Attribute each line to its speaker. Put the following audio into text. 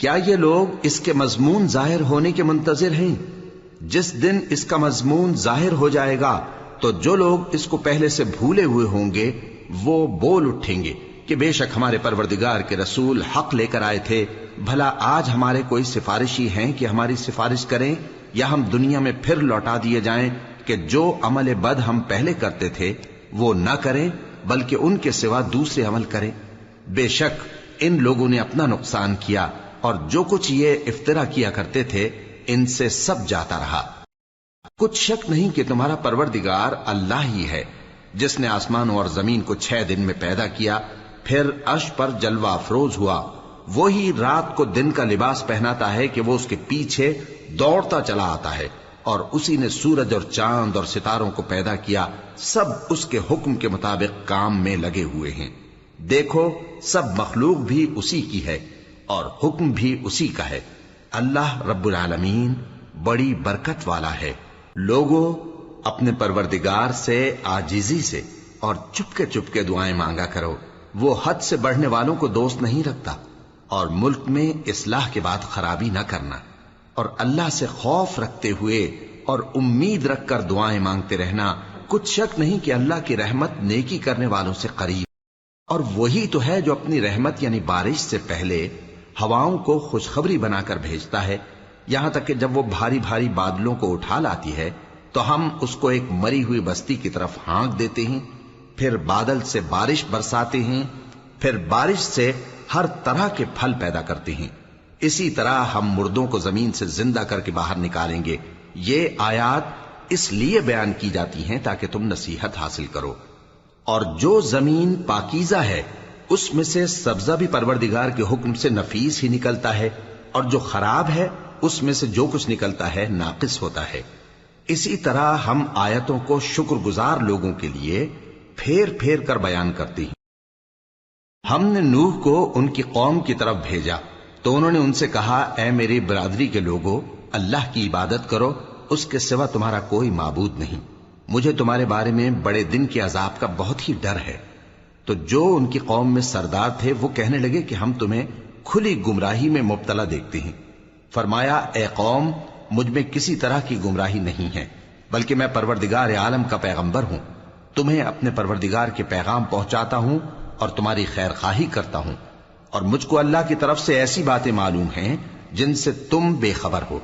Speaker 1: کیا یہ لوگ اس کے مضمون ظاہر ہونے کے منتظر ہیں؟ جس دن اس کا مضمون ظاہر ہو جائے گا تو جو لوگ اس کو پہلے سے بھولے ہوئے ہوں گے وہ بول اٹھیں گے کہ بے شک ہمارے پروردگار کے رسول حق لے کر آئے تھے، بھلا آج ہمارے کوئی سفارشی ہیں کہ ہماری سفارش کریں، یا ہم دنیا میں پھر لوٹا دیے جائیں کہ جو عمل بد ہم پہلے کرتے تھے وہ نہ کریں بلکہ ان کے سوا دوسرے عمل کریں۔ بے شک ان لوگوں نے اپنا نقصان کیا اور جو کچھ یہ افترا کیا کرتے تھے ان سے سب جاتا رہا۔ کچھ شک نہیں کہ تمہارا پروردگار اللہ ہی ہے جس نے آسمانوں اور زمین کو 6 دن میں پیدا کیا، پھر عرش پر جلوہ افروز ہوا۔ وہی رات کو دن کا لباس پہناتا ہے کہ وہ اس کے پیچھے دوڑتا چلا آتا ہے، اور اسی نے سورج اور چاند اور ستاروں کو پیدا کیا، سب اس کے حکم کے مطابق کام میں لگے ہوئے ہیں۔ دیکھو سب مخلوق بھی اسی کی ہے اور حکم بھی اسی کا ہے۔ اللہ رب العالمین بڑی برکت والا ہے۔ لوگوں اپنے پروردگار سے عاجزی سے اور چپکے دعائیں مانگا کرو، وہ حد سے بڑھنے والوں کو دوست نہیں رکھتا، اور ملک میں اصلاح کے بعد خرابی نہ کرنا، اور اللہ سے خوف رکھتے ہوئے اور امید رکھ کر دعائیں مانگتے رہنا۔ کچھ شک نہیں کہ اللہ کی رحمت نیکی کرنے والوں سے قریب، اور وہی تو ہے جو اپنی رحمت یعنی بارش سے پہلے ہواؤں کو خوشخبری بنا کر بھیجتا ہے، یہاں تک کہ جب وہ بھاری بھاری بادلوں کو اٹھا لاتی ہے تو ہم اس کو ایک مری ہوئی بستی کی طرف ہانک دیتے ہیں، پھر بادل سے بارش برساتے ہیں، پھر بارش سے ہر طرح کے پھل پیدا کرتے ہیں۔ اسی طرح ہم مردوں کو زمین سے زندہ کر کے باہر نکالیں گے۔ یہ آیات اس لیے بیان کی جاتی ہیں تاکہ تم نصیحت حاصل کرو۔ اور جو زمین پاکیزہ ہے اس میں سے سبزہ بھی پروردگار کے حکم سے نفیس ہی نکلتا ہے، اور جو خراب ہے اس میں سے جو کچھ نکلتا ہے ناقص ہوتا ہے۔ اسی طرح ہم آیتوں کو شکر گزار لوگوں کے لیے پھیر پھیر کر بیان کرتے ہیں۔ ہم نے نوح کو ان کی قوم کی طرف بھیجا تو انہوں نے ان سے کہا، اے میری برادری کے لوگوں، اللہ کی عبادت کرو، اس کے سوا تمہارا کوئی معبود نہیں۔ مجھے تمہارے بارے میں بڑے دن کے عذاب کا بہت ہی ڈر ہے۔ تو جو ان کی قوم میں سردار تھے وہ کہنے لگے کہ ہم تمہیں کھلی گمراہی میں مبتلا دیکھتے ہیں۔ فرمایا، اے قوم، مجھ میں کسی طرح کی گمراہی نہیں ہے، بلکہ میں پروردگار عالم کا پیغمبر ہوں، تمہیں اپنے پروردگار کے پیغام پہنچاتا ہوں اور تمہاری خیر خواہی کرتا ہوں، اور مجھ کو اللہ کی طرف سے ایسی باتیں معلوم ہیں جن سے تم بے خبر ہو۔